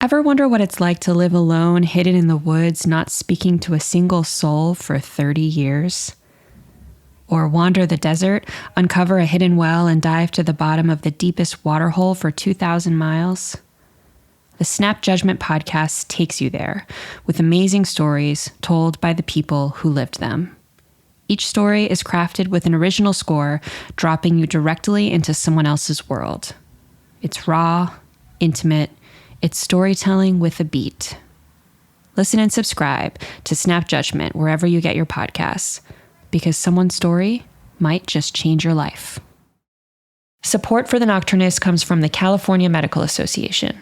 Ever wonder what it's like to live alone, hidden in the woods, not speaking to a single soul for 30 years? Or wander the desert, uncover a hidden well, and dive to the bottom of the deepest waterhole for 2,000 miles? The Snap Judgment podcast takes you there, with amazing stories told by the people who lived them. Each story is crafted with an original score, dropping you directly into someone else's world. It's raw, intimate, it's storytelling with a beat. Listen and subscribe to Snap Judgment wherever you get your podcasts, because someone's story might just change your life. Support for the Nocturnists comes from the California Medical Association.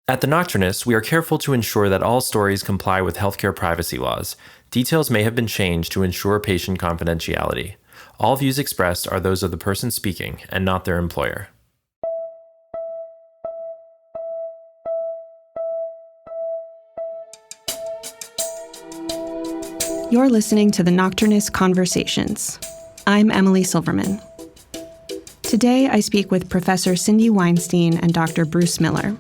At the Nocturnists, we are careful to ensure that all stories comply with healthcare privacy laws. Details may have been changed to ensure patient confidentiality. All views expressed are those of the person speaking and not their employer. You're listening to the Nocturnist Conversations. I'm Emily Silverman. Today, I speak with Professor Cindy Weinstein and Dr. Bruce Miller.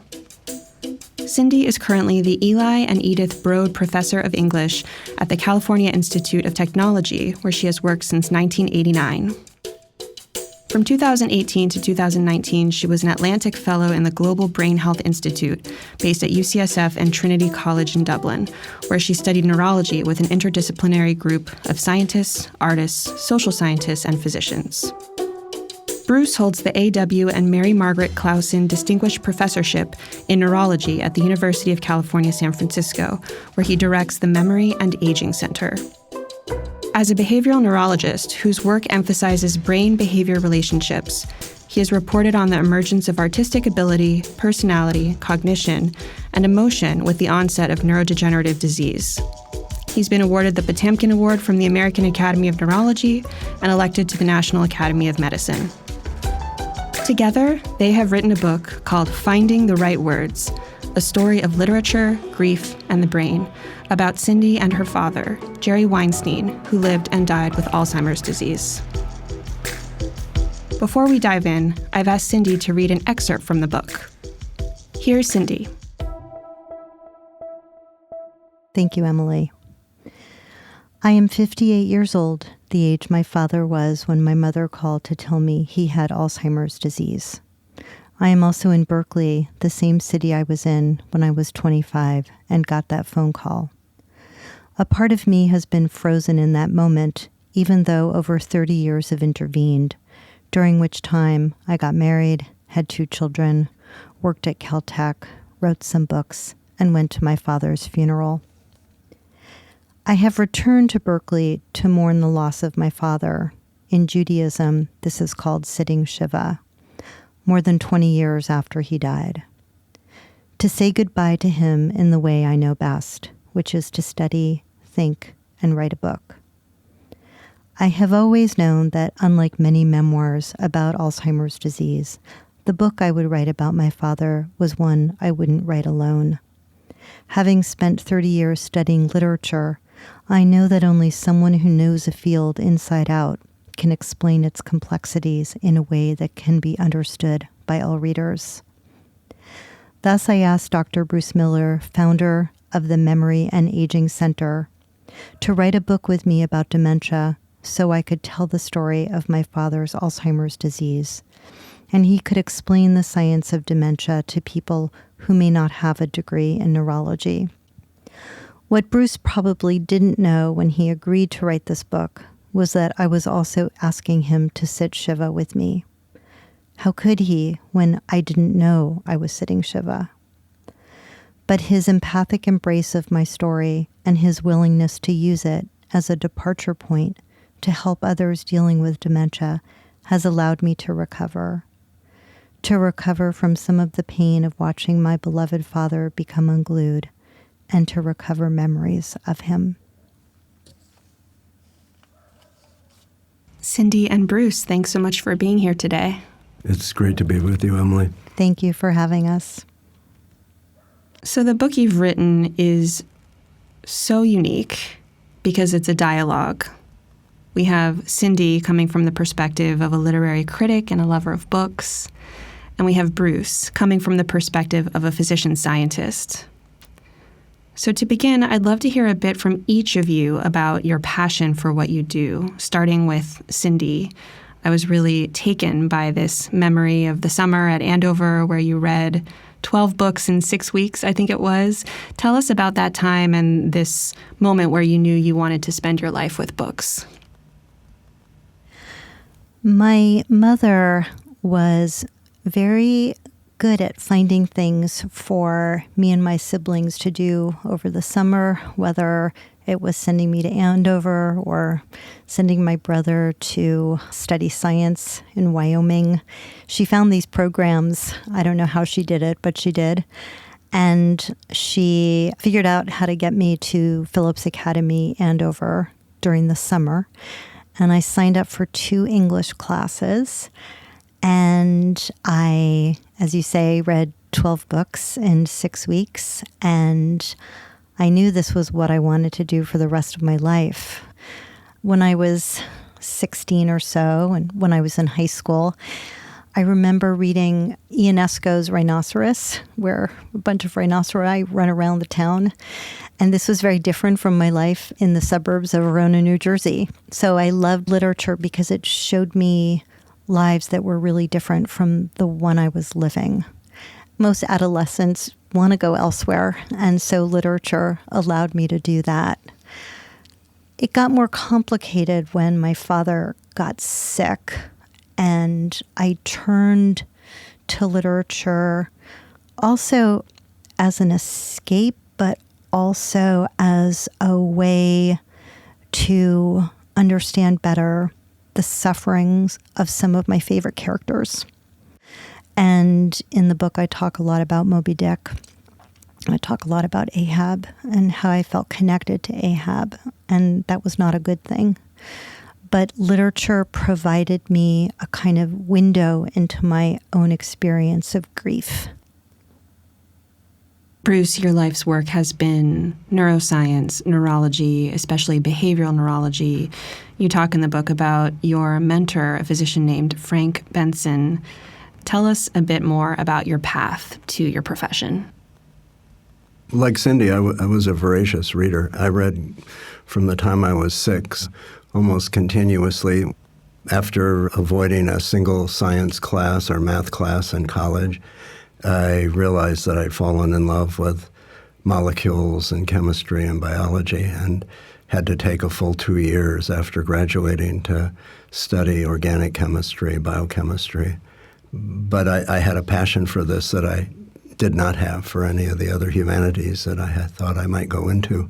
Cindy is currently the Eli and Edith Broad Professor of English at the California Institute of Technology, where she has worked since 1989. From 2018 to 2019, she was an Atlantic Fellow in the Global Brain Health Institute, based at UCSF and Trinity College in Dublin, where she studied neurology with an interdisciplinary group of scientists, artists, social scientists, and physicians. Bruce holds the A.W. and Mary Margaret Clausen Distinguished Professorship in Neurology at the University of California, San Francisco, where he directs the Memory and Aging Center. As a behavioral neurologist whose work emphasizes brain-behavior relationships, he has reported on the emergence of artistic ability, personality, cognition, and emotion with the onset of neurodegenerative disease. He's been awarded the Potemkin Award from the American Academy of Neurology and elected to the National Academy of Medicine. Together, they have written a book called Finding the Right Words, a story of literature, grief, and the brain, about Cindy and her father, Jerry Weinstein, who lived and died with Alzheimer's disease. Before we dive in, I've asked Cindy to read an excerpt from the book. Here's Cindy. Thank you, Emily. I am 58 years old, the age my father was when my mother called to tell me he had Alzheimer's disease. I am also in Berkeley, the same city I was in when I was 25 and got that phone call. A part of me has been frozen in that moment, even though over 30 years have intervened, during which time I got married, had 2 children, worked at Caltech, wrote some books, and went to my father's funeral. I have returned to Berkeley to mourn the loss of my father. In Judaism, this is called sitting Shiva, more than 20 years after he died. To say goodbye to him in the way I know best, which is to study, think, and write a book. I have always known that, unlike many memoirs about Alzheimer's disease, the book I would write about my father was one I wouldn't write alone. Having spent 30 years studying literature, I know that only someone who knows a field inside out can explain its complexities in a way that can be understood by all readers. Thus, I asked Dr. Bruce Miller, founder of the Memory and Aging Center, to write a book with me about dementia so I could tell the story of my father's Alzheimer's disease, and he could explain the science of dementia to people who may not have a degree in neurology. What Bruce probably didn't know when he agreed to write this book was that I was also asking him to sit Shiva with me. How could he when I didn't know I was sitting Shiva? But his empathic embrace of my story and his willingness to use it as a departure point to help others dealing with dementia has allowed me to recover from some of the pain of watching my beloved father become unglued, and to recover memories of him. Cindy and Bruce, thanks so much for being here today. It's great to be with you, Emily. Thank you for having us. So the book you've written is so unique because it's a dialogue. We have Cindy coming from the perspective of a literary critic and a lover of books, And we have Bruce, coming from the perspective of a physician scientist. So to begin, I'd love to hear a bit from each of you about your passion for what you do, starting with Cindy. I was really taken by this memory of the summer at Andover where you read 12 books in 6 weeks, I think it was. Tell us about that time and this moment where you knew you wanted to spend your life with books. My mother was very good at finding things for me and my siblings to do over the summer, whether it was sending me to Andover or sending my brother to study science in Wyoming. She found these programs. I don't know how she did it, but she did. And she figured out how to get me to Phillips Academy, Andover, during the summer. And I signed up for 2 English classes. And I, as you say, read 12 books in 6 weeks. And I knew this was what I wanted to do for the rest of my life. When I was 16 or so, and when I was in high school, I remember reading Ionesco's Rhinoceros, where a bunch of rhinoceri run around the town. And this was very different from my life in the suburbs of Verona, New Jersey. So I loved literature because it showed me lives that were really different from the one I was living. Most adolescents want to go elsewhere, and so literature allowed me to do that. It got more complicated when my father got sick, and I turned to literature also as an escape, but also as a way to understand better the sufferings of some of my favorite characters. And in the book, I talk a lot about Moby Dick. I talk a lot about Ahab and how I felt connected to Ahab, and that was not a good thing. But literature provided me a kind of window into my own experience of grief. Bruce, your life's work has been neuroscience, neurology, especially behavioral neurology. You talk in the book about your mentor, a physician named Frank Benson. Tell us a bit more about your path to your profession. Like Cindy, I was a voracious reader. I read from the time I was 6, almost continuously. After avoiding a single science class or math class in college, I realized that I'd fallen in love with molecules and chemistry and biology and had to take a full 2 years after graduating to study organic chemistry, biochemistry. But I had a passion for this that I did not have for any of the other humanities that I had thought I might go into.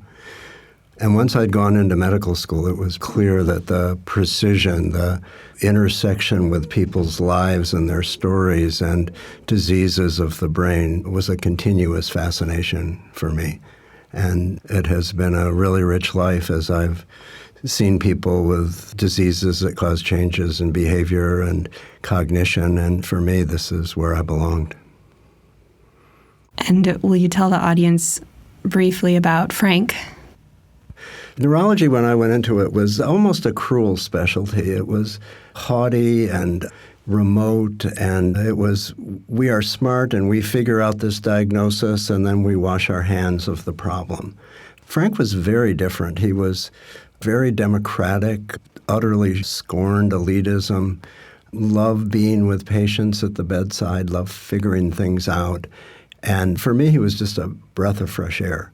And once I'd gone into medical school, it was clear that the precision, the intersection with people's lives and their stories and diseases of the brain was a continuous fascination for me. And it has been a really rich life as I've seen people with diseases that cause changes in behavior and cognition. And for me, this is where I belonged. And will you tell the audience briefly about Frank? Neurology, when I went into it, was almost a cruel specialty. It was haughty and remote, and it was, we are smart and we figure out this diagnosis and then we wash our hands of the problem. Frank was very different. He was very democratic, utterly scorned elitism, loved being with patients at the bedside, loved figuring things out. And for me, he was just a breath of fresh air.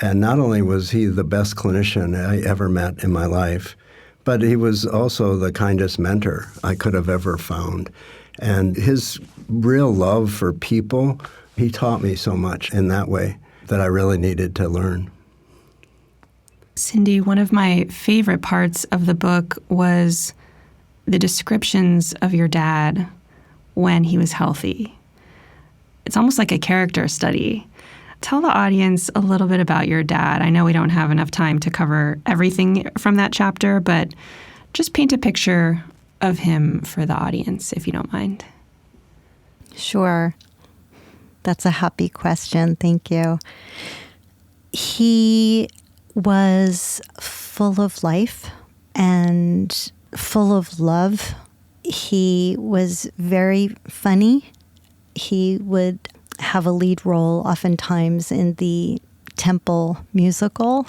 And not only was he the best clinician I ever met in my life, but he was also the kindest mentor I could have ever found. And his real love for people, he taught me so much in that way that I really needed to learn. Cindy, one of my favorite parts of the book was the descriptions of your dad when he was healthy. It's almost like a character study. Tell the audience a little bit about your dad. I know we don't have enough time to cover everything from that chapter, but just paint a picture of him for the audience, if you don't mind. Sure. That's a happy question. Thank you. He was full of life and full of love. He was very funny He would have a lead role oftentimes in the Temple musical.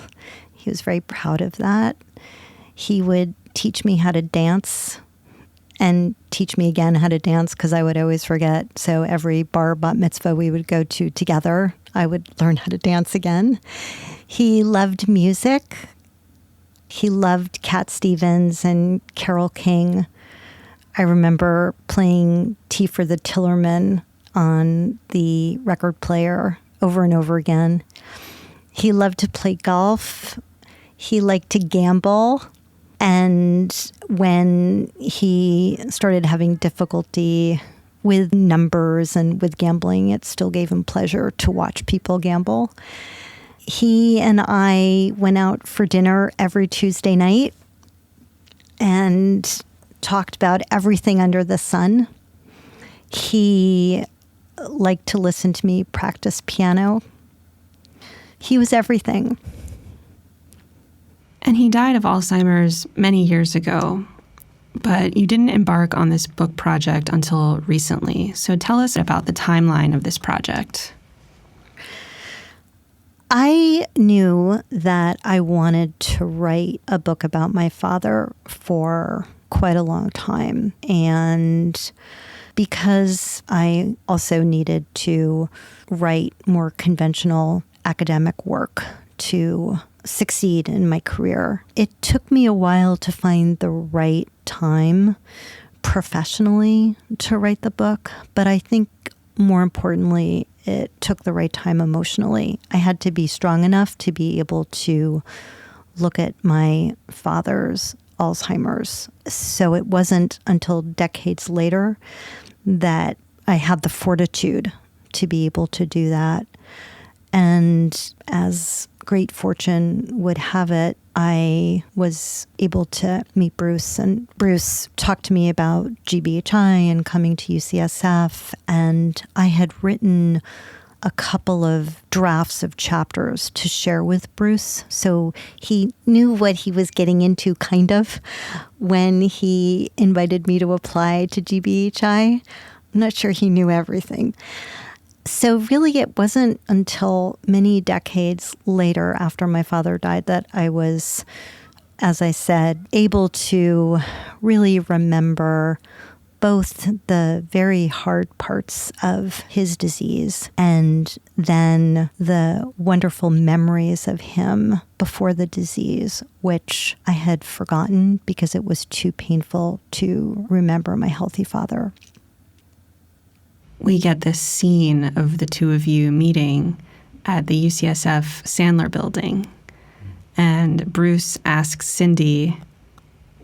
He was very proud of that. He would teach me how to dance and teach me again how to dance because I would always forget. So every bar bat mitzvah we would go to together, I would learn how to dance again. He loved music. He loved Cat Stevens and Carole King. I remember playing Tea for the Tillerman on the record player over and over again. He loved to play golf. He liked to gamble. And when he started having difficulty with numbers and with gambling, it still gave him pleasure to watch people gamble. He and I went out for dinner every Tuesday night and talked about everything under the sun. He liked to listen to me practice piano. He was everything. And he died of Alzheimer's many years ago, but you didn't embark on this book project until recently. So tell us about the timeline of this project. I knew that I wanted to write a book about my father for quite a long time. And because I also needed to write more conventional academic work to succeed in my career, it took me a while to find the right time professionally to write the book. But I think more importantly, it took the right time emotionally. I had to be strong enough to be able to look at my father's Alzheimer's. So it wasn't until decades later that I had the fortitude to be able to do that. And as great fortune would have it, I was able to meet Bruce, and Bruce talked to me about GBHI and coming to UCSF, and I had written a couple of drafts of chapters to share with Bruce. So he knew what he was getting into, kind of, when he invited me to apply to GBHI. I'm not sure he knew everything. So really, it wasn't until many decades later, after my father died, that I was, as I said, able to really remember both the very hard parts of his disease and then the wonderful memories of him before the disease, which I had forgotten because it was too painful to remember my healthy father. We get this scene of the two of you meeting at the UCSF Sandler building. And Bruce asks Cindy,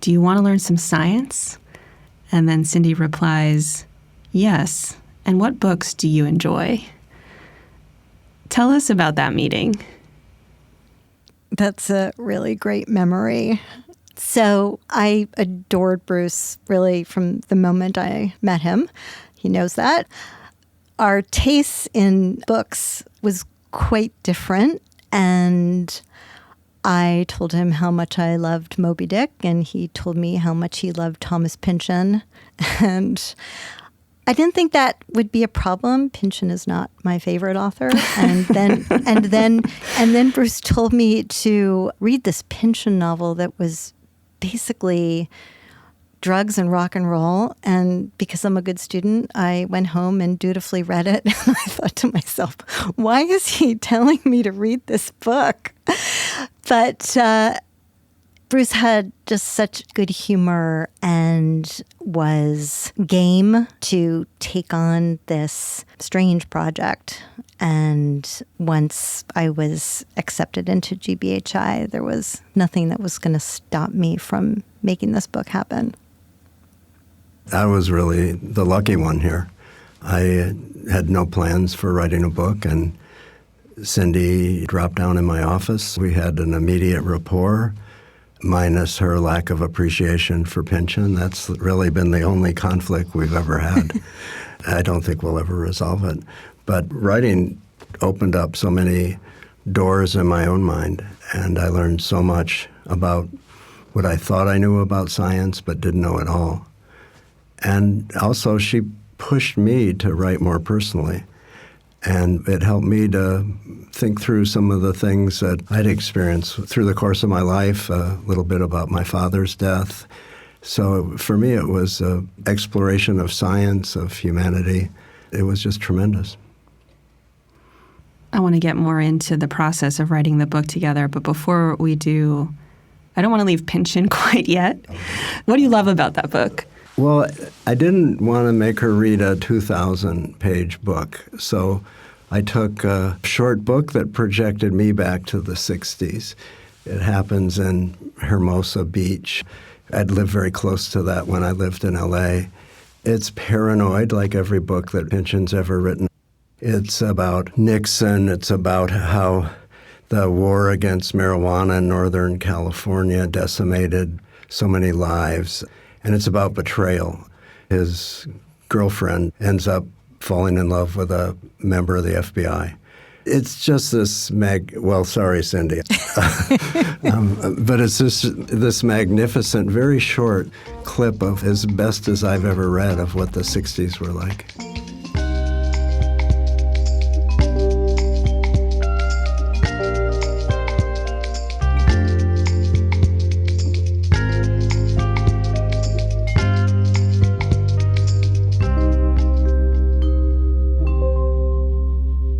"Do you want to learn some science?" And then Cindy replies, "Yes. And what books do you enjoy?" Tell us about that meeting. That's a really great memory. So I adored Bruce really from the moment I met him. He knows that. Our tastes in books was quite different, and I told him how much I loved Moby Dick, and he told me how much he loved Thomas Pynchon. And I didn't think that would be a problem. Pynchon is not my favorite author. And then Bruce told me to read this Pynchon novel that was basically drugs and rock and roll. And because I'm a good student, I went home and dutifully read it. And I thought to myself, why is he telling me to read this book? But Bruce had just such good humor and was game to take on this strange project. And once I was accepted into GBHI, there was nothing that was going to stop me from making this book happen. I was really the lucky one here. I had no plans for writing a book, and Cindy dropped down in my office. We had an immediate rapport, minus her lack of appreciation for Pynchon. That's really been the only conflict we've ever had. I don't think we'll ever resolve it. But writing opened up so many doors in my own mind, and I learned so much about what I thought I knew about science but didn't know at all. And also she pushed me to write more personally. And it helped me to think through some of the things that I'd experienced through the course of my life, a little bit about my father's death. So for me, it was an exploration of science, of humanity. It was just tremendous. I want to get more into the process of writing the book together, but before we do, I don't want to leave Pynchon quite yet. What do you love about that book? Well, I didn't want to make her read a 2,000-page book, so I took a short book that projected me back to the 60s. It happens in Hermosa Beach. I'd lived very close to that when I lived in L.A. It's paranoid, like every book that Pynchon's ever written. It's about Nixon. It's about how the war against marijuana in Northern California decimated so many lives. And it's about betrayal. His girlfriend ends up falling in love with a member of the FBI. It's just this well, sorry, Cindy. But it's this magnificent, very short clip of as best as I've ever read of what the 60s were like.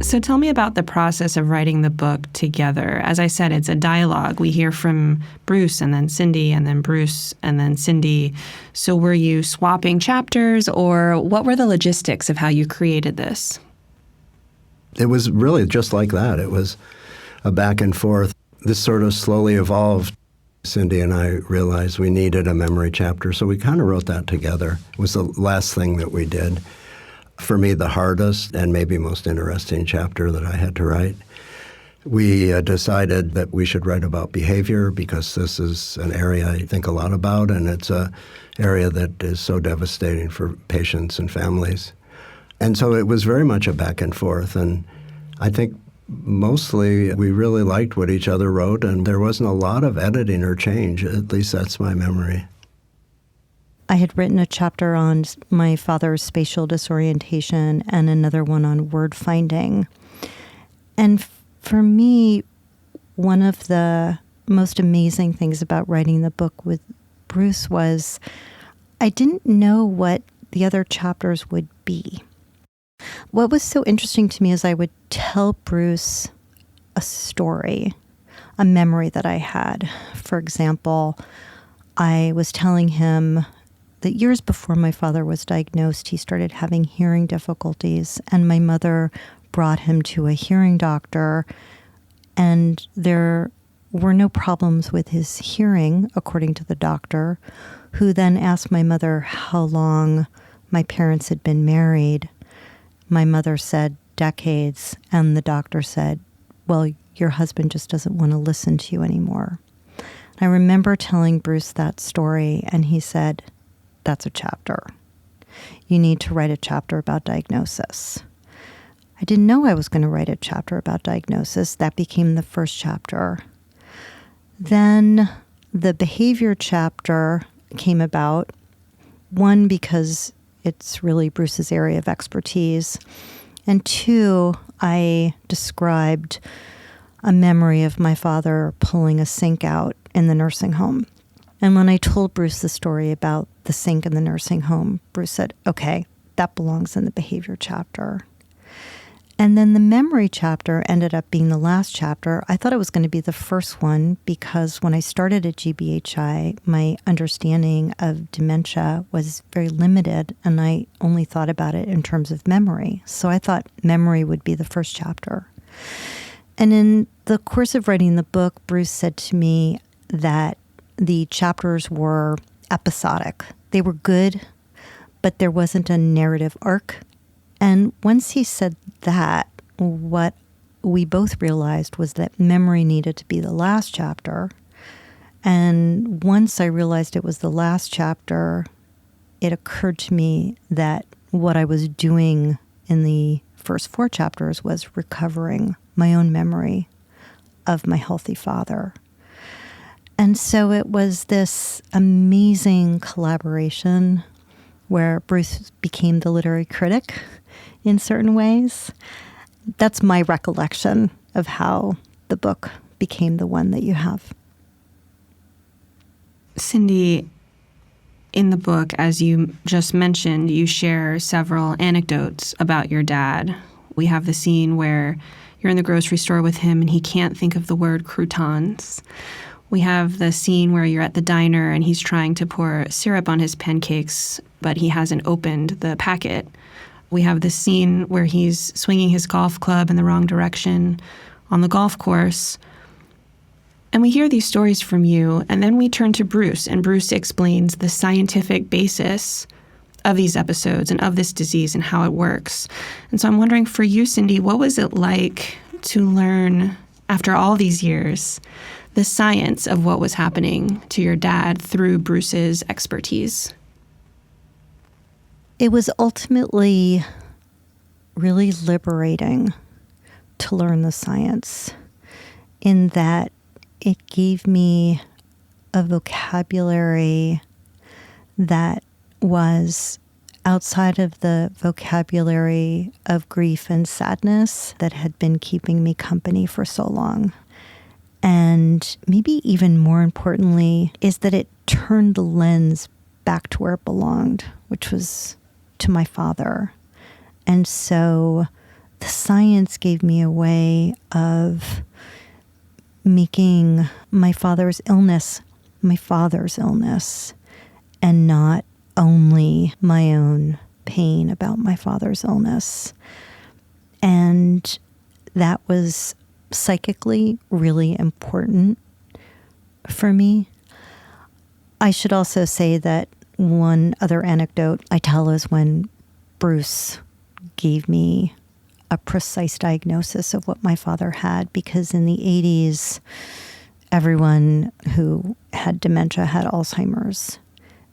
So tell me about the process of writing the book together. As I said, it's a dialogue. We hear from Bruce and then Cindy and then Bruce and then Cindy. So were you swapping chapters, or what were the logistics of how you created this? It was really just like that. It was a back and forth. This sort of slowly evolved. Cindy and I realized we needed a memory chapter, so we kind of wrote that together. It was the last thing that we did. For me, the hardest and maybe most interesting chapter that I had to write. We decided that we should write about behavior because this is an area I think a lot about, and it's an area that is so devastating for patients and families. And so it was very much a back and forth, and I think mostly we really liked what each other wrote, and there wasn't a lot of editing or change. At least that's my memory. I had written a chapter on my father's spatial disorientation and another one on word finding. And for me, one of the most amazing things about writing the book with Bruce was I didn't know what the other chapters would be. What was so interesting to me is I would tell Bruce a story, a memory that I had. For example, I was telling him that years before my father was diagnosed, he started having hearing difficulties, and my mother brought him to a hearing doctor, and there were no problems with his hearing, according to the doctor, who then asked my mother how long my parents had been married. My mother said decades, and the doctor said, well, your husband just doesn't want to listen to you anymore. I remember telling Bruce that story, and he said, that's a chapter. You need to write a chapter about diagnosis. I didn't know I was going to write a chapter about diagnosis. That became the first chapter. Then the behavior chapter came about, one, because it's really Bruce's area of expertise, and two, I described a memory of my father pulling a sink out in the nursing home. And when I told Bruce the story about the sink in the nursing home, Bruce said, okay, that belongs in the behavior chapter. And then the memory chapter ended up being the last chapter. I thought it was going to be the first one because when I started at GBHI, my understanding of dementia was very limited, and I only thought about it in terms of memory. So I thought memory would be the first chapter. And in the course of writing the book, Bruce said to me that the chapters were episodic. They were good, but there wasn't a narrative arc. And once he said that, what we both realized was that memory needed to be the last chapter. And once I realized it was the last chapter, it occurred to me that what I was doing in the first 4 chapters was recovering my own memory of my healthy father. And so it was this amazing collaboration where Bruce became the literary critic in certain ways. That's my recollection of how the book became the one that you have. Cindy, in the book, as you just mentioned, you share several anecdotes about your dad. We have the scene where you're in the grocery store with him and he can't think of the word croutons. We have the scene where you're at the diner and he's trying to pour syrup on his pancakes, but he hasn't opened the packet. We have the scene where he's swinging his golf club in the wrong direction on the golf course. And we hear these stories from you, and then we turn to Bruce, and Bruce explains the scientific basis of these episodes and of this disease and how it works. And so I'm wondering, for you, Cindy, what was it like to learn, after all these years, the science of what was happening to your dad through Bruce's expertise? It was ultimately really liberating to learn the science, in that it gave me a vocabulary that was outside of the vocabulary of grief and sadness that had been keeping me company for so long. And maybe even more importantly is that it turned the lens back to where it belonged, which was to my father. And so the science gave me a way of making my father's illness, and not only my own pain about my father's illness. And that was psychically really important for me. I should also say that one other anecdote I tell is when Bruce gave me a precise diagnosis of what my father had, because in the 80s, everyone who had dementia had Alzheimer's.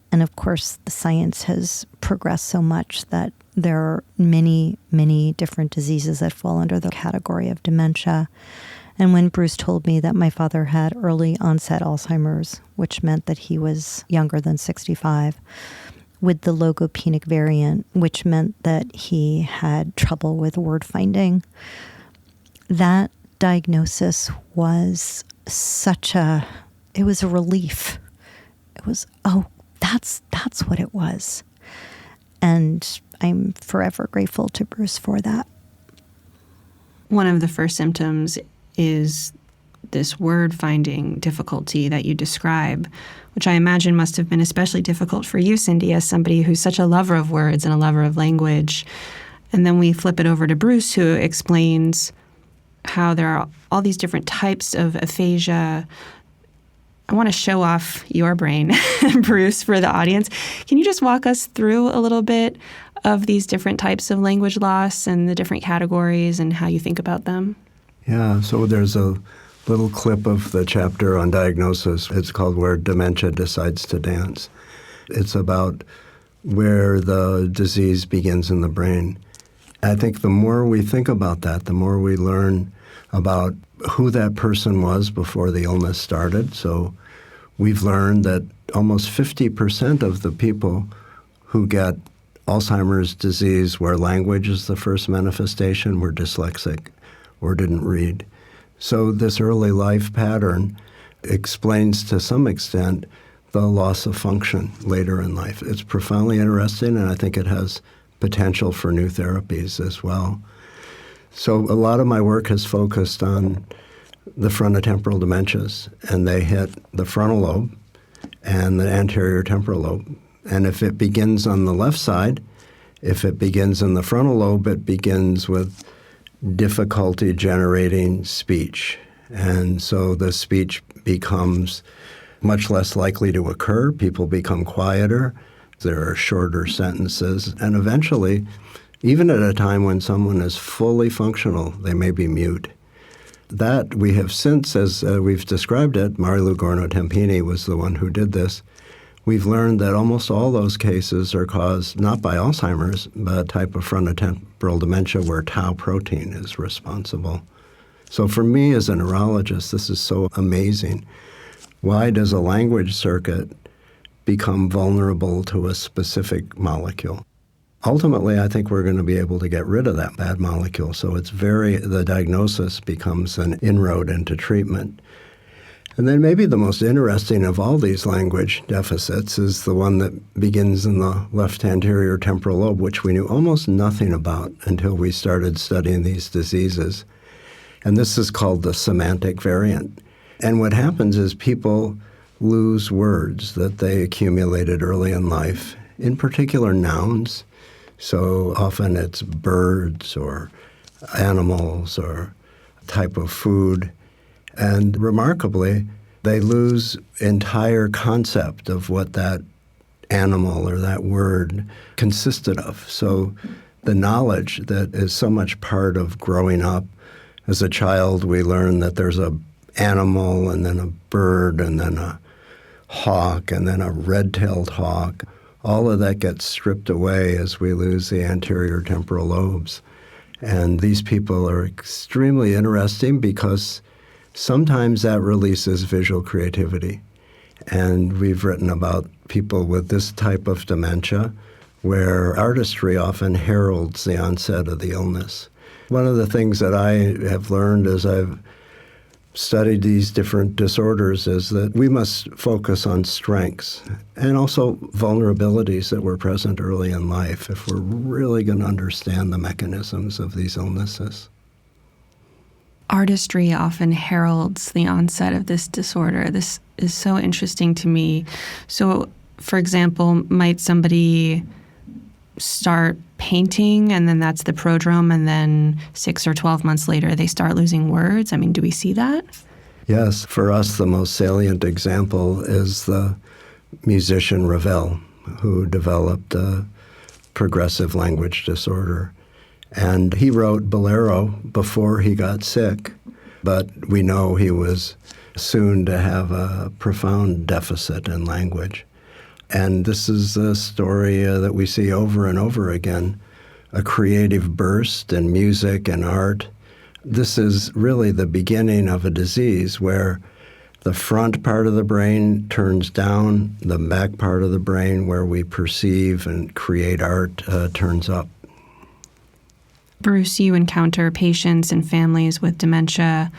And of course, the science has progressed so much that there are many, many different diseases that fall under the category of dementia. And when Bruce told me that my father had early-onset Alzheimer's, which meant that he was younger than 65, with the logopenic variant, which meant that he had trouble with word finding, that diagnosis was it was a relief. It was, oh, that's what it was. And I'm forever grateful to Bruce for that. One of the first symptoms is this word-finding difficulty that you describe, which I imagine must have been especially difficult for you, Cindy, as somebody who's such a lover of words and a lover of language. And then we flip it over to Bruce, who explains how there are all these different types of aphasia. I want to show off your brain, Bruce, for the audience. Can you just walk us through a little bit of these different types of language loss and the different categories and how you think about them? Yeah, so there's a little clip of the chapter on diagnosis. It's called Where Dementia Decides to Dance. It's about where the disease begins in the brain. I think the more we think about that, the more we learn about who that person was before the illness started. So we've learned that almost 50% of the people who get Alzheimer's disease where language is the first manifestation were dyslexic or didn't read. So this early life pattern explains to some extent the loss of function later in life. It's profoundly interesting, and I think it has potential for new therapies as well. So a lot of my work has focused on the frontotemporal dementias, and they hit the frontal lobe and the anterior temporal lobe. And if it begins on the left side, if it begins in the frontal lobe, it begins with difficulty generating speech. And so the speech becomes much less likely to occur. People become quieter. There are shorter sentences. And eventually, even at a time when someone is fully functional, they may be mute. That we have since, as we've described it, Marilu Gorno-Tempini was the one who did this. We've learned that almost all those cases are caused not by Alzheimer's, but a type of frontotemporal dementia where tau protein is responsible. So for me as a neurologist, this is so amazing. Why does a language circuit become vulnerable to a specific molecule. Ultimately, I think we're going to be able to get rid of that bad molecule. So the diagnosis becomes an inroad into treatment. And then maybe the most interesting of all these language deficits is the one that begins in the left anterior temporal lobe, which we knew almost nothing about until we started studying these diseases. And this is called the semantic variant. And what happens is people lose words that they accumulated early in life, in particular nouns. So often it's birds or animals or type of food. And remarkably, they lose entire concept of what that animal or that word consisted of. So the knowledge that is so much part of growing up, as a child we learn that there's a animal and then a bird and then a hawk and then a red-tailed hawk. All of that gets stripped away as we lose the anterior temporal lobes. And these people are extremely interesting because sometimes that releases visual creativity. And we've written about people with this type of dementia where artistry often heralds the onset of the illness. One of the things that I have learned as I've studied these different disorders is that we must focus on strengths and also vulnerabilities that were present early in life if we're really going to understand the mechanisms of these illnesses. Artistry often heralds the onset of this disorder. This is so interesting to me. So, for example, might somebody start painting and then that's the prodrome and then 6 or 12 months later they start losing words? I mean, do we see that? Yes. For us, the most salient example is the musician Ravel, who developed a progressive language disorder. And he wrote Bolero before he got sick, but we know he was soon to have a profound deficit in language. And this is a story that we see over and over again, a creative burst in music and art. This is really the beginning of a disease where the front part of the brain turns down, the back part of the brain where we perceive and create art turns up. Bruce, you encounter patients and families with dementia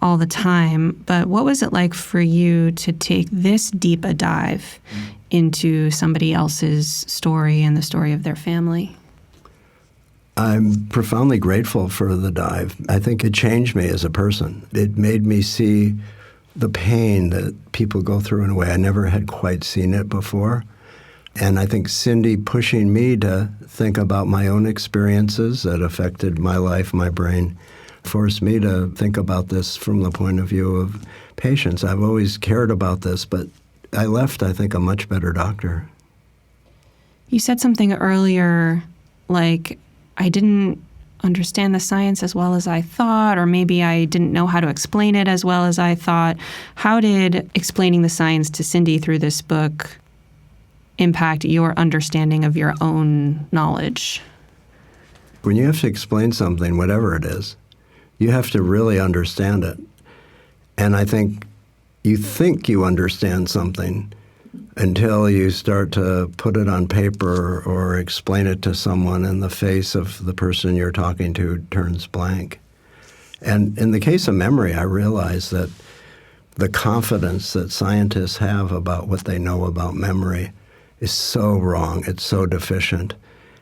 all the time, but what was it like for you to take this deep a dive into somebody else's story and the story of their family? I'm profoundly grateful for the dive. I think it changed me as a person. It made me see the pain that people go through in a way I never had quite seen it before. And I think Cindy pushing me to think about my own experiences that affected my life, my brain, forced me to think about this from the point of view of patients. I've always cared about this, but I left, I think, a much better doctor. You said something earlier like, I didn't understand the science as well as I thought, or maybe I didn't know how to explain it as well as I thought. How did explaining the science to Cindy through this book impact your understanding of your own knowledge? When you have to explain something, whatever it is, you have to really understand it. And I think you understand something until you start to put it on paper or explain it to someone and the face of the person you're talking to turns blank. And in the case of memory, I realized that the confidence that scientists have about what they know about memory is so wrong. It's so deficient.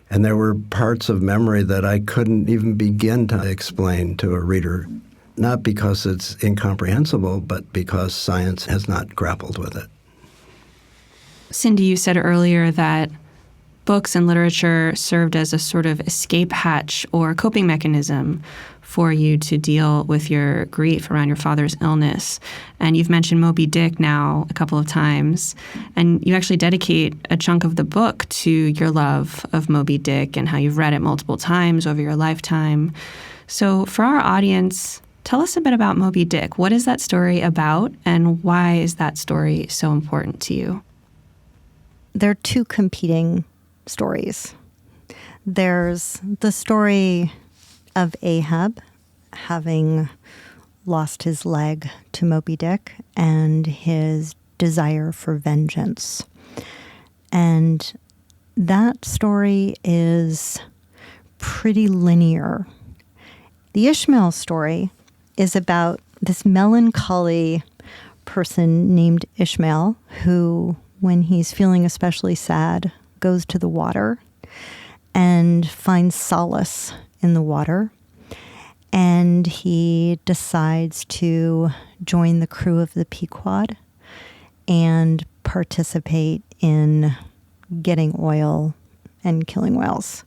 And there were parts of memory that I couldn't even begin to explain to a reader, not because it's incomprehensible, but because science has not grappled with it. Cindy, you said earlier that books and literature served as a sort of escape hatch or coping mechanism for you to deal with your grief around your father's illness. And you've mentioned Moby Dick now a couple of times, and you actually dedicate a chunk of the book to your love of Moby Dick and how you've read it multiple times over your lifetime. So for our audience, tell us a bit about Moby Dick. What is that story about, and why is that story so important to you? There are two competing stories. There's the story of Ahab having lost his leg to Moby Dick and his desire for vengeance. And that story is pretty linear. The Ishmael story is about this melancholy person named Ishmael who, when he's feeling especially sad, goes to the water and finds solace in the water. And he decides to join the crew of the Pequod and participate in getting oil and killing whales.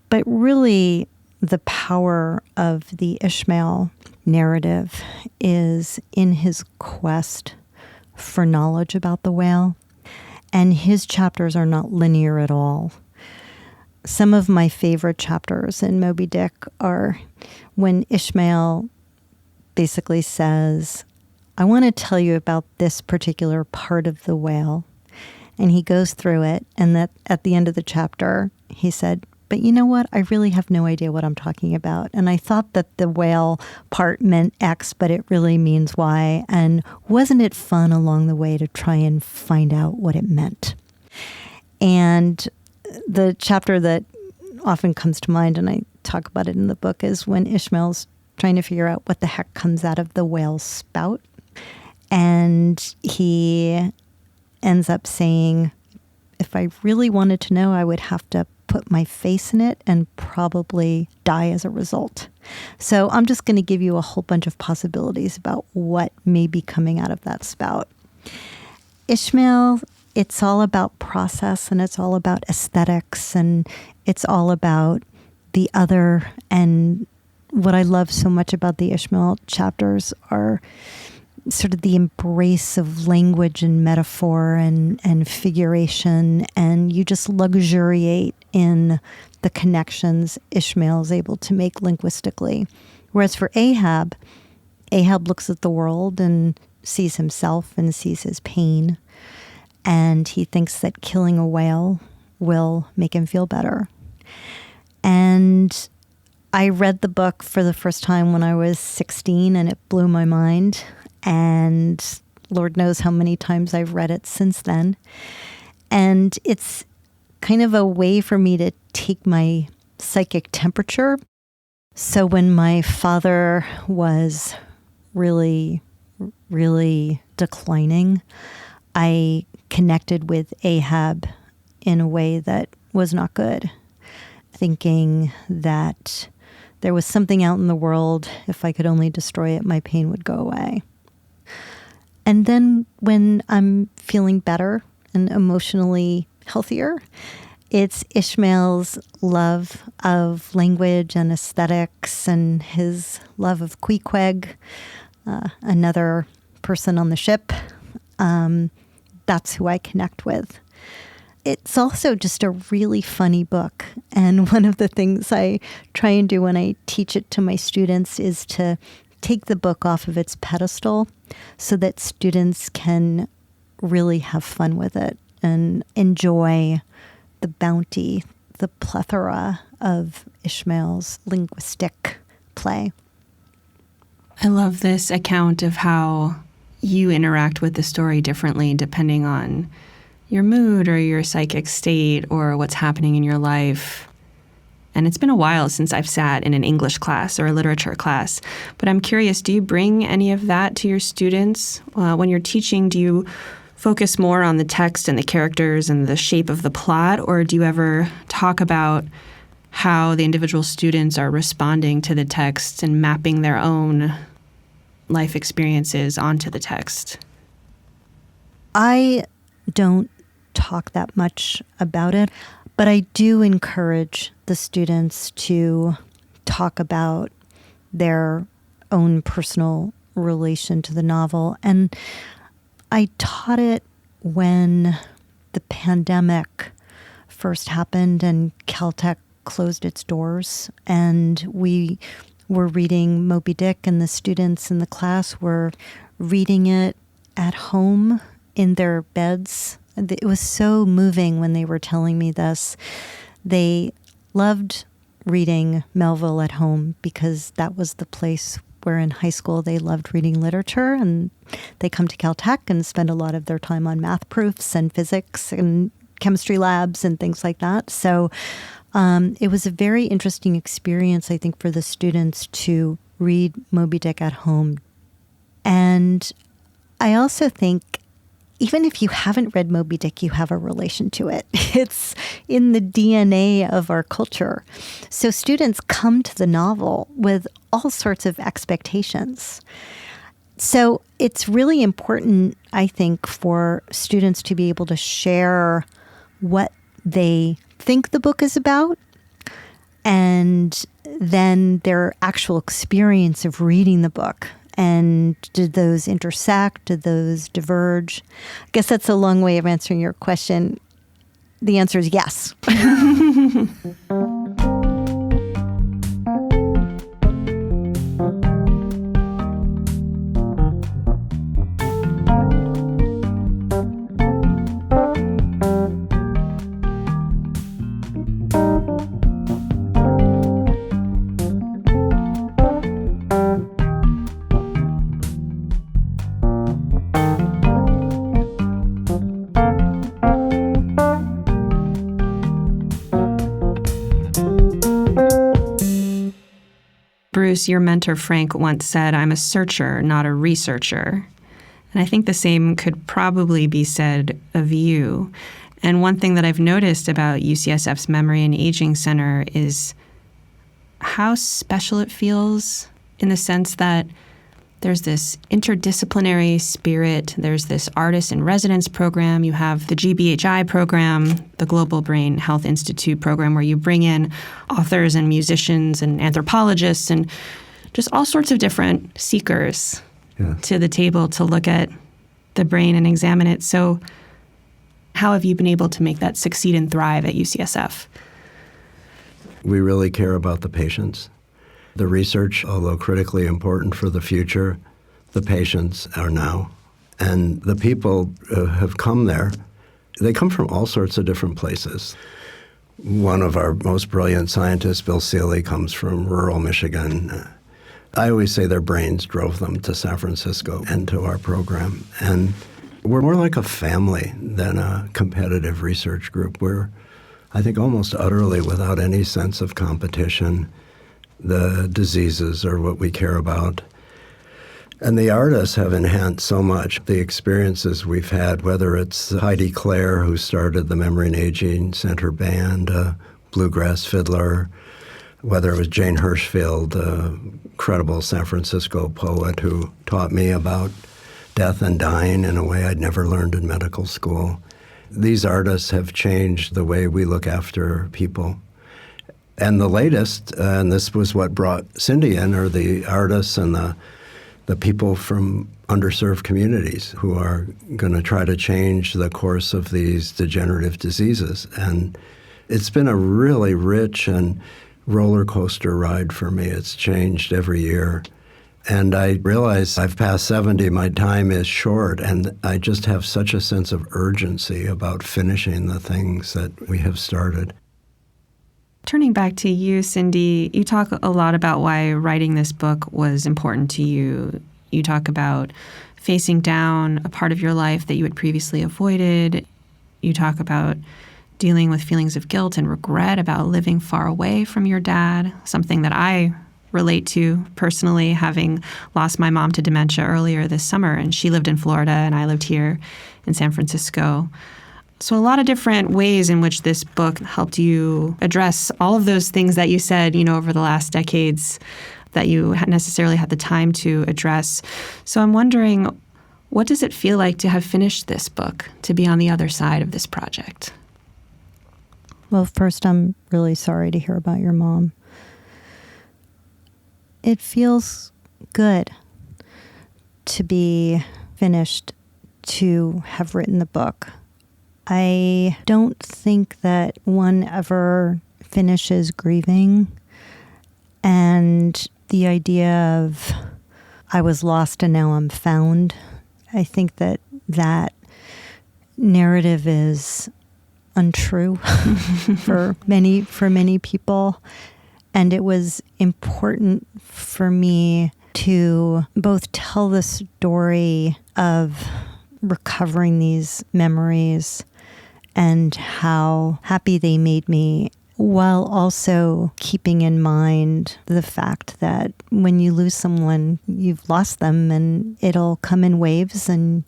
But really, the power of the Ishmael narrative is in his quest for knowledge about the whale. And his chapters are not linear at all. Some of my favorite chapters in Moby Dick are when Ishmael basically says, I want to tell you about this particular part of the whale. And he goes through it, and that at the end of the chapter, he said, but you know what? I really have no idea what I'm talking about. And I thought that the whale part meant X, but it really means Y. And wasn't it fun along the way to try and find out what it meant? And the chapter that often comes to mind, and I talk about it in the book, is when Ishmael's trying to figure out what the heck comes out of the whale's spout. And he ends up saying, if I really wanted to know, I would have to put my face in it and probably die as a result. So I'm just going to give you a whole bunch of possibilities about what may be coming out of that spout. Ishmael, it's all about process, and it's all about aesthetics, and it's all about the other. And what I love so much about the Ishmael chapters are sort of the embrace of language and metaphor and figuration, and you just luxuriate in the connections Ishmael is able to make linguistically. Whereas for Ahab looks at the world and sees himself and sees his pain, and he thinks that killing a whale will make him feel better. And I read the book for the first time when I was 16, and it blew my mind. And Lord knows how many times I've read it since then. And it's kind of a way for me to take my psychic temperature. So when my father was really, really declining, I connected with Ahab in a way that was not good, thinking that there was something out in the world. If I could only destroy it, my pain would go away. And then when I'm feeling better and emotionally healthier, it's Ishmael's love of language and aesthetics and his love of Queequeg, another person on the ship. That's who I connect with. It's also just a really funny book. And one of the things I try and do when I teach it to my students is to take the book off of its pedestal so that students can really have fun with it and enjoy the bounty, the plethora of Ishmael's linguistic play. I love this account of how you interact with the story differently depending on your mood or your psychic state or what's happening in your life. And it's been a while since I've sat in an English class or a literature class. But I'm curious, do you bring any of that to your students? When you're teaching, do you focus more on the text and the characters and the shape of the plot? Or do you ever talk about how the individual students are responding to the text and mapping their own life experiences onto the text? I don't talk that much about it, but I do encourage the students to talk about their own personal relation to the novel. And I taught it when the pandemic first happened and Caltech closed its doors, and we were reading Moby Dick, and the students in the class were reading it at home in their beds. It was so moving when they were telling me this. They loved reading Melville at home because that was the place where in high school they loved reading literature, and they come to Caltech and spend a lot of their time on math proofs and physics and chemistry labs and things like that. So it was a very interesting experience, I think, for the students to read Moby Dick at home. And I also think even if you haven't read Moby Dick, you have a relation to it. It's in the DNA of our culture. So students come to the novel with all sorts of expectations. So it's really important, I think, for students to be able to share what they think the book is about and then their actual experience of reading the book. And did those intersect? Did those diverge? I guess that's a long way of answering your question. The answer is yes. Bruce, your mentor Frank once said, "I'm a searcher, not a researcher." And I think the same could probably be said of you. And one thing that I've noticed about UCSF's Memory and Aging Center is how special it feels in the sense that there's this interdisciplinary spirit. There's this artist in residence program. You have the GBHI program, the Global Brain Health Institute program, where you bring in authors and musicians and anthropologists and just all sorts of different seekers to the table to look at the brain and examine it. So how have you been able to make that succeed and thrive at UCSF? We really care about the patients. The research, although critically important for the future, the patients are now. And the people have come there. They come from all sorts of different places. One of our most brilliant scientists, Bill Seeley, comes from rural Michigan. I always say their brains drove them to San Francisco and to our program. And we're more like a family than a competitive research group. We're, I think, almost utterly without any sense of competition. The diseases are what we care about. And the artists have enhanced so much the experiences we've had, whether it's Heidi Clare, who started the Memory and Aging Center Band, a bluegrass fiddler, whether it was Jane Hirschfield, a credible San Francisco poet who taught me about death and dying in a way I'd never learned in medical school. These artists have changed the way we look after people. And the latest, and this was what brought Cindy in, are the artists and the people from underserved communities who are going to try to change the course of these degenerative diseases. And it's been a really rich and roller coaster ride for me. It's changed every year. And I realize I've passed 70, my time is short, and I just have such a sense of urgency about finishing the things that we have started. Turning back to you, Cindy, you talk a lot about why writing this book was important to you. You talk about facing down a part of your life that you had previously avoided. You talk about dealing with feelings of guilt and regret about living far away from your dad, something that I relate to personally, having lost my mom to dementia earlier this summer, and she lived in Florida and I lived here in San Francisco. So a lot of different ways in which this book helped you address all of those things that you said, over the last decades that you hadn't necessarily had the time to address. So I'm wondering, what does it feel like to have finished this book, to be on the other side of this project? Well, first, I'm really sorry to hear about your mom. It feels good to be finished, to have written the book. I don't think that one ever finishes grieving. And the idea of I was lost and now I'm found, I think that that narrative is untrue for many people. And it was important for me to both tell the story of recovering these memories and how happy they made me, while also keeping in mind the fact that when you lose someone, you've lost them, and it'll come in waves, and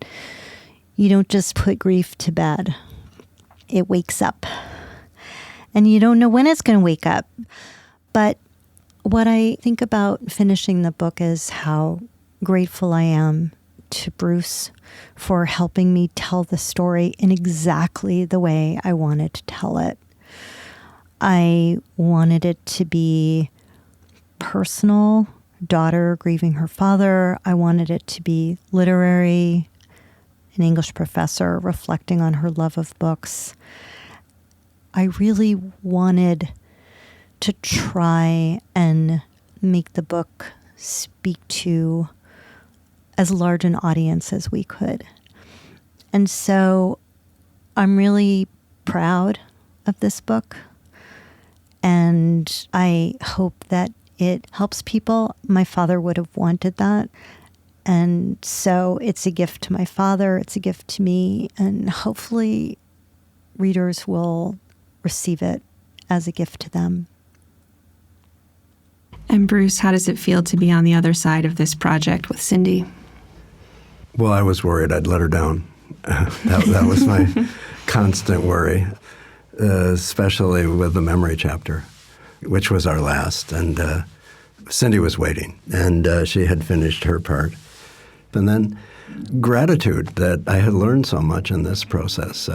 you don't just put grief to bed. It wakes up. And you don't know when it's going to wake up. But what I think about finishing the book is how grateful I am to Bruce for helping me tell the story in exactly the way I wanted to tell it. I wanted it to be personal, daughter grieving her father. I wanted it to be literary, an English professor reflecting on her love of books. I really wanted to try and make the book speak to as large an audience as we could. And so I'm really proud of this book, and I hope that it helps people. My father would have wanted that. And so it's a gift to my father, it's a gift to me, and hopefully readers will receive it as a gift to them. And Bruce, how does it feel to be on the other side of this project with Cindy? Well, I was worried I'd let her down. That was my constant worry, especially with the memory chapter, which was our last. And Cindy was waiting, and she had finished her part. And then gratitude that I had learned so much in this process.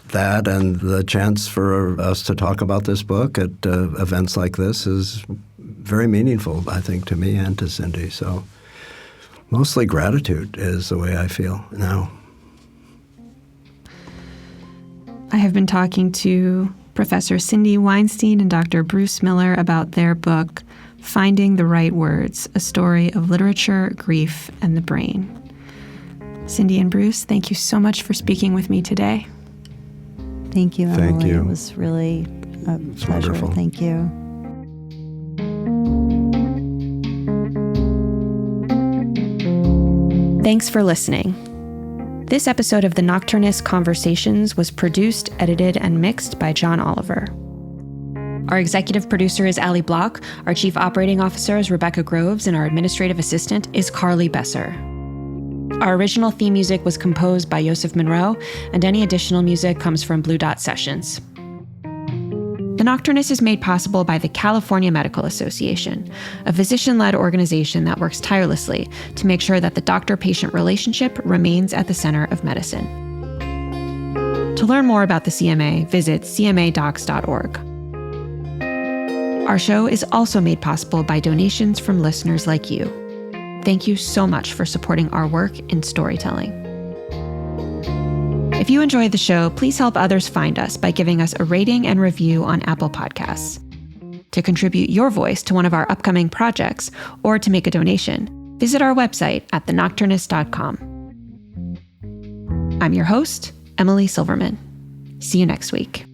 That and the chance for us to talk about this book at events like this is very meaningful, I think, to me and to Cindy. So mostly gratitude is the way I feel now. I have been talking to Professor Cindy Weinstein and Dr. Bruce Miller about their book, Finding the Right Words, A Story of Literature, Grief, and the Brain. Cindy and Bruce, thank you so much for speaking with me today. Thank you, Emily. Thank you. It was really a pleasure. Wonderful. Thank you. Thanks for listening. This episode of the Nocturnist Conversations was produced, edited, and mixed by John Oliver. Our executive producer is Allie Block, our chief operating officer is Rebecca Groves, and our administrative assistant is Carly Besser. Our original theme music was composed by Joseph Monroe, and any additional music comes from Blue Dot Sessions. The Nocturnist is made possible by the California Medical Association, a physician-led organization that works tirelessly to make sure that the doctor-patient relationship remains at the center of medicine. To learn more about the CMA, visit cmadocs.org. Our show is also made possible by donations from listeners like you. Thank you so much for supporting our work in storytelling. If you enjoyed the show, please help others find us by giving us a rating and review on Apple Podcasts. To contribute your voice to one of our upcoming projects or to make a donation, visit our website at thenocturnist.com. I'm your host, Emily Silverman. See you next week.